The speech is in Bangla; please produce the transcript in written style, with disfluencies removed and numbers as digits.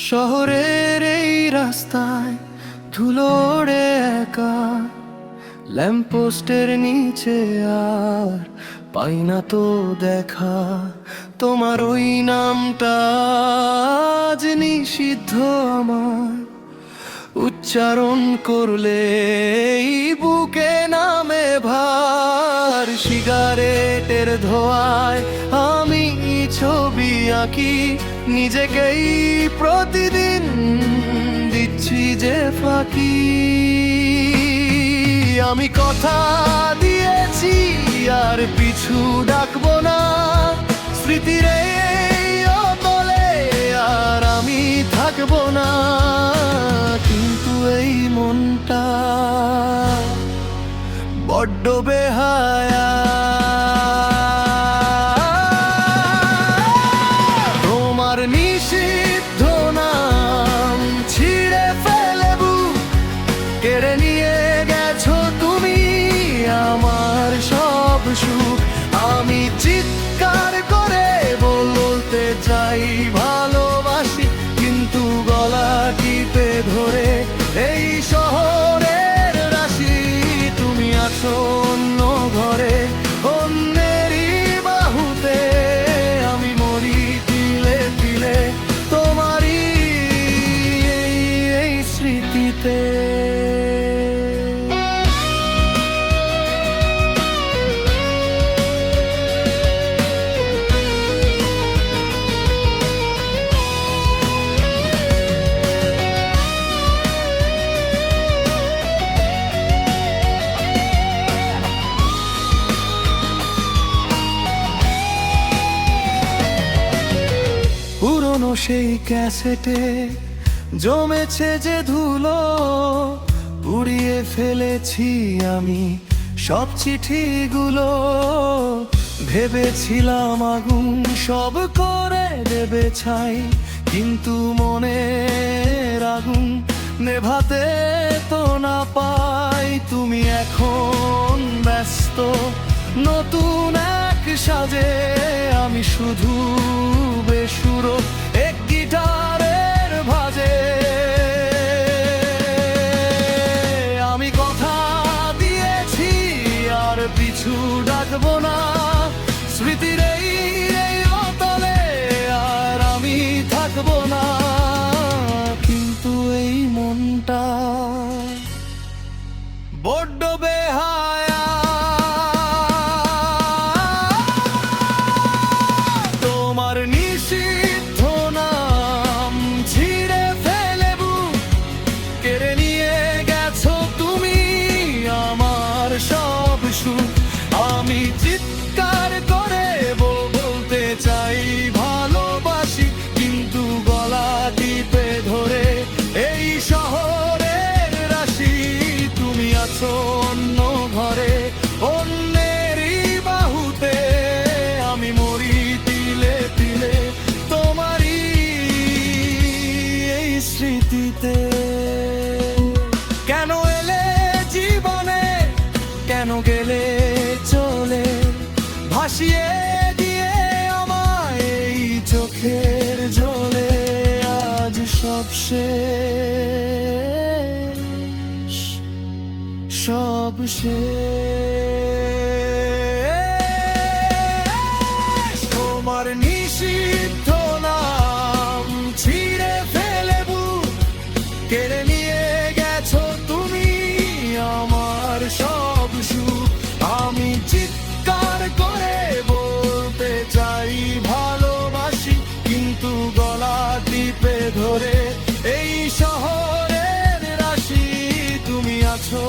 শহরের এই রাস্তায় ধুলো ওড়ে একা, ল্যাম্পপোস্টের নিচে আর পাই না তো দেখা। তোমার ওই নামটা আজ নিষিদ্ধ আমার, উচ্চারণ করলে এই বুকে নামে ভার। সিগারেটের ধোঁয়ায় আমি ছবি আঁকি, নিজেকেই প্রতিদিন দিচ্ছি যে ফাঁকি। আমি কথা দিয়েছি আর পিছু ডাকবো না, স্মৃতির এই অতলে আর আমি থাকবো না। কিন্তু এই মনটা বড্ড বেহায়া, তোমার নিষিদ্ধ নাম ছিঁড়ে ফেলে বুক কেড়ে নিয়ে গেছো তুমি আমার সব সুখ। আমি চিৎকার করে বলতে চাই ভালোবাসি, কিন্তু গলা টিপে ধরে এই শহরের রাশি। তুমি আছো অন্য ঘরে, অন্যেরই বাহুতে, আমি মরি তিলে তিলে তোমারই এই স্মৃতিতে। পুরনো সেই ক্যাসেটে জমেছে যে ধুলো, উড়িয়ে ফেলেছি আমি সব চিঠিগুলো। ভেবেছিলাম আগুন সব করে দেবে ছাই, কিন্তু মনের আগুন নেভাতে তো না পাই। তুমি এখন ব্যস্ত নতুন এক সাজে, আমি শুধু বেসুরো এক গিটারের ভাজে। আমি কথা দিয়েছি আর পিছু ডাকবো না, স্মৃতির এই অতলে আর আমি থাকবো না। কিন্তু এই মনটা বড্ড বেহায়া, তোমার নিষিদ্ধ নাম ছিঁড়ে ফেলে বুক কেড়ে নিয়ে গেছো তুমি আমার সব সুখ। আমি চিৎকার করে বলতে চাই ভালোবাসি, কিন্তু গলা টিপে ধরে এই শহরের রাশি। তুমি আছো অন্য ঘরে, অন্যেরই বাহুতে, আমি মরি তিলে তিলে তোমারই এই স্মৃতিতে। কেন এলে জীবনে, কেন গেলে চলে, ভাসিয়ে দিয়ে আমায় এই চোখের জলে। আজ সব শেষ, সব শেষ। তোমার নিষিদ্ধ নাম ছিঁড়ে ফেলে বুক কেড়ে নিয়ে গেছো তুমি আমার সব সুখ। আমি চিৎকার করে বলতে চাই ভালোবাসি, কিন্তু গলা টিপে ধরে এই শহরের রাশি। তুমি আছো